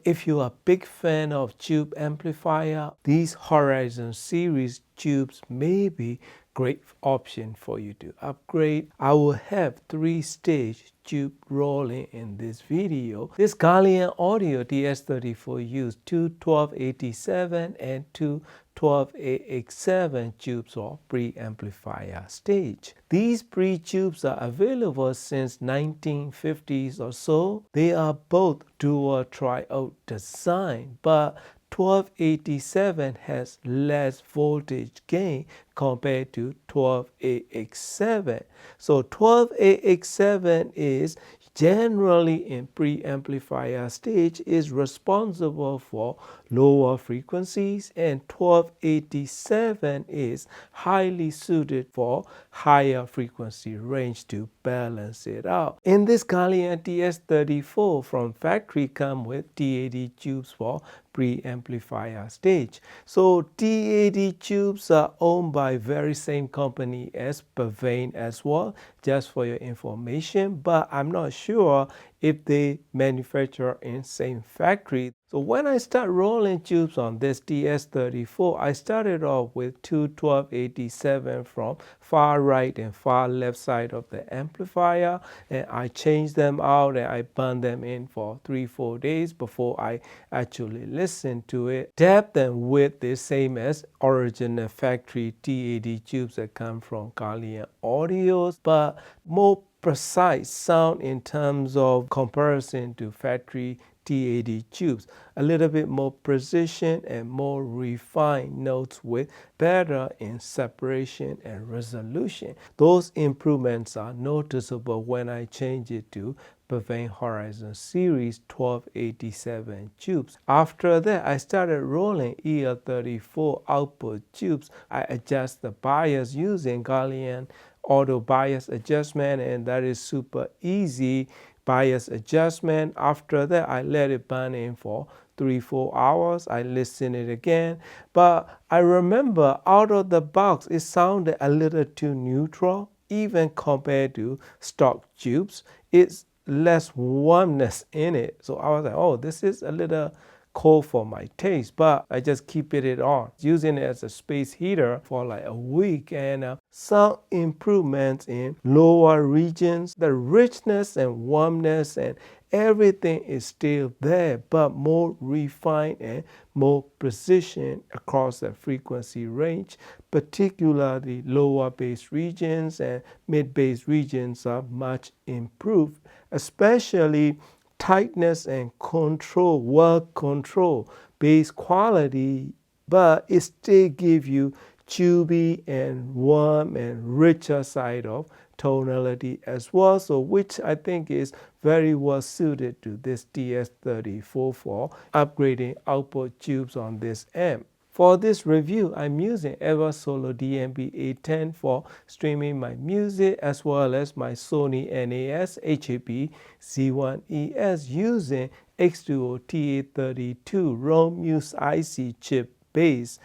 If you are a big fan of tube amplifier, these Horizon series tubes may be great option for you to upgrade. I will have 3-stage tube rolling in this video. This Gallium Audio DS34 used two 1287 and two 12AX7 tubes or pre-amplifier stage. These pre-tubes are available since 1950s or so. They are both dual triode design, but 1287 has less voltage gain compared to 12AX7. So 12AX7 is generally in pre-amplifier stage is responsible for lower frequencies, and 1287 is highly suited for higher frequency range to balance it out. In this Gallium DS34 from factory come with TAD tubes for pre-amplifier stage. So TAD tubes are owned by very same company as PSVANE as well, just for your information, but I'm not sure if they manufacture in same factory. So when I start rolling tubes on this DS34, I started off with two 1287 from far right and far left side of the amplifier, and I changed them out and I burned them in for 3-4 days before I actually listened to it. Depth and width is same as original factory TAD tubes that come from Gallium Audios, but more precise sound in terms of comparison to factory TAD tubes. A little bit more precision and more refined notes with better in separation and resolution. Those improvements are noticeable when I change it to PSVANE Horizon Series 1287 tubes. After that, I started rolling EL34 output tubes. I adjust the bias using Gallium auto bias adjustment, and that is super easy bias adjustment. After that, I let it burn in for 3-4 hours. I listen it again, but I remember out of the box it sounded a little too neutral even compared to stock tubes. It's less warmness in it, so I was like, oh, this is a little cold for my taste, but I just keep it on, using it as a space heater for like a week, and some improvements in lower regions. The richness and warmness and everything is still there, but more refined and more precision across the frequency range, particularly lower bass regions and mid bass regions are much improved, especially tightness and control, work control, bass quality, but it still gives you tubey and warm and richer side of tonality as well, so which I think is very well suited to this DS34 for upgrading output tubes on this amp. For this review, I'm using Eversolo DMB-810 for streaming my music, as well as my Sony NAS HAP Z1ES using X2O TA32 ROM Muse IC chip base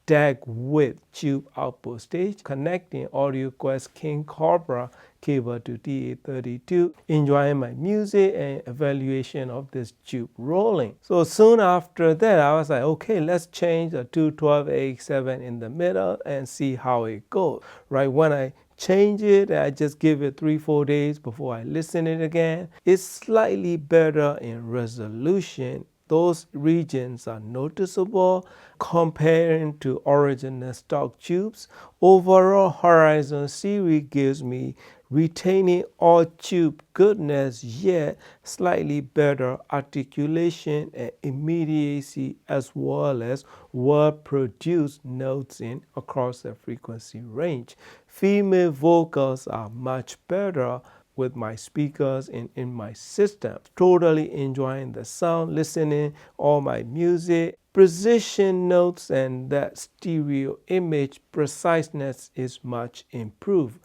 DAC with tube output stage, connecting AudioQuest King Cobra cable to TA32, enjoying my music and evaluation of this tube rolling. So soon after that, I was like, okay, let's change the 212AX7 in the middle and see how it goes. Right when I change it, I just give it 3-4 days before I listen it again. It's slightly better in resolution. Those regions are noticeable comparing to original stock tubes. Overall, Horizon series gives me retaining all tube goodness, yet slightly better articulation and immediacy, as well as well-produced notes in across the frequency range. Female vocals are much better with my speakers in my system. Totally enjoying the sound, listening all my music. Precision notes and that stereo image preciseness is much improved.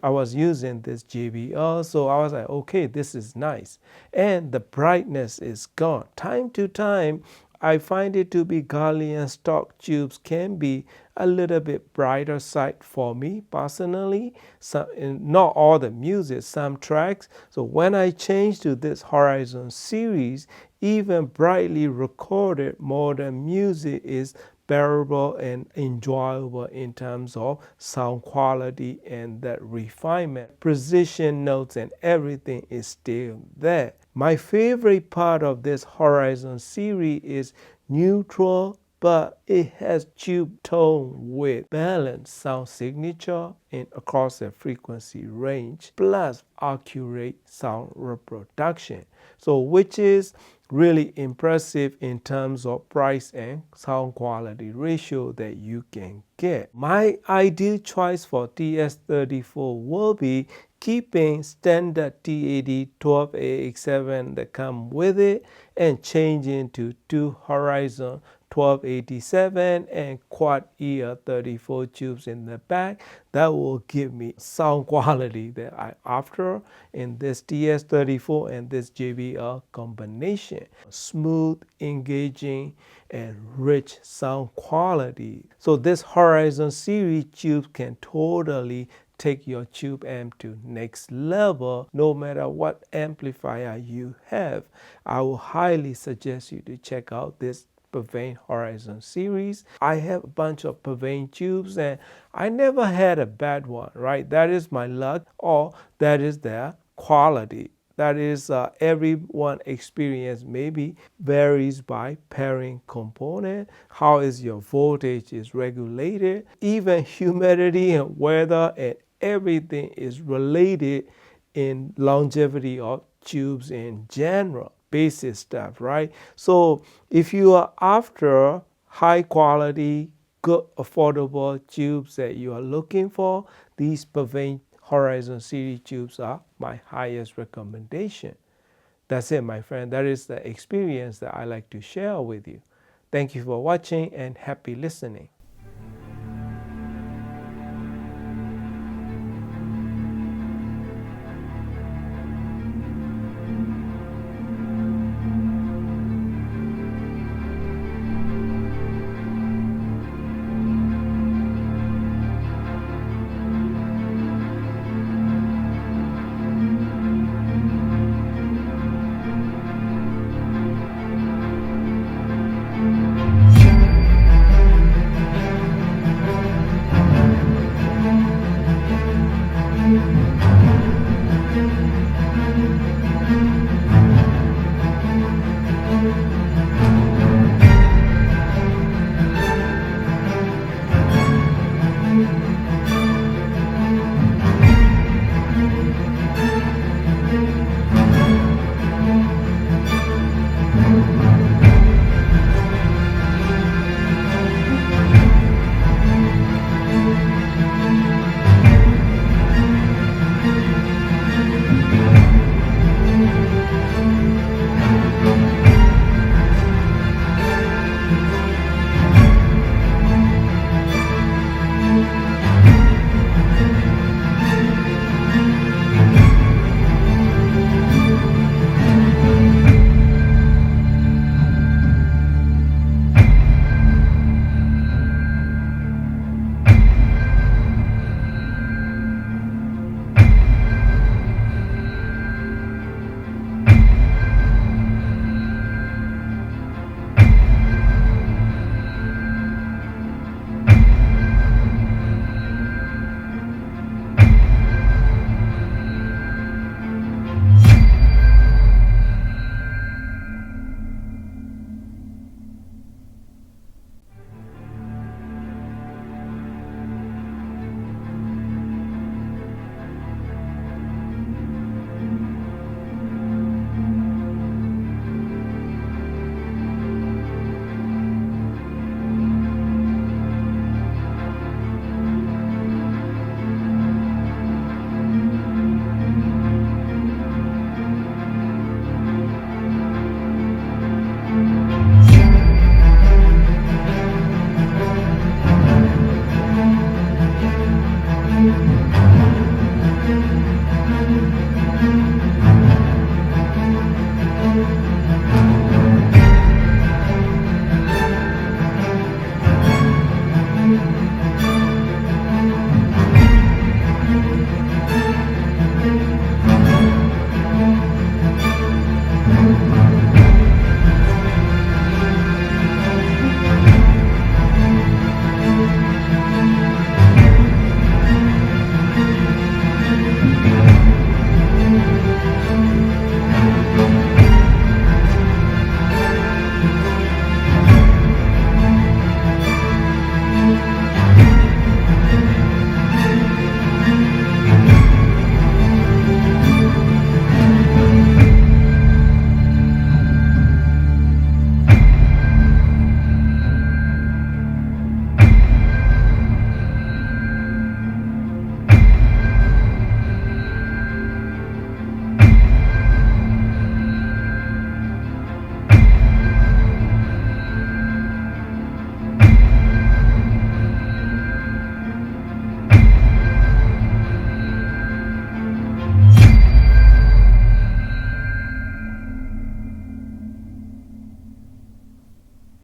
I was using this JBL, so I was like, okay, this is nice. And the brightness is gone. Time to time, I find it to be Gallium stock tubes can be a little bit brighter side for me personally. Not all the music, some tracks. So when I change to this Horizon series, even brightly recorded modern music is bearable and enjoyable in terms of sound quality and that refinement. Precision notes and everything is still there. My favorite part of this Horizon series is neutral, but it has tube tone with balanced sound signature and across the frequency range, plus accurate sound reproduction. So which is really impressive in terms of price and sound quality ratio that you can get. My ideal choice for TS34 will be keeping standard T80 12AX7 that come with it and changing to two Horizon 1287 and quad EL34 tubes in the back. That will give me sound quality that I after in this TS34 and this JBL combination. Smooth, engaging, and rich sound quality. So this Horizon series tube can totally take your tube amp to next level no matter what amplifier you have. I will highly suggest you to check out this PSVANE Horizon series. I have a bunch of PSVANE tubes and I never had a bad one, right? That is my luck, or that is their quality. That is everyone experience maybe varies by pairing component, how is your voltage is regulated, even humidity and weather and everything is related in longevity of tubes in general. Basic stuff, right? So if you are after high quality, good, affordable tubes that you are looking for, these PSVANE Horizon series tubes are my highest recommendation. That's it, my friend. That is the experience that I like to share with you. Thank you for watching and happy listening.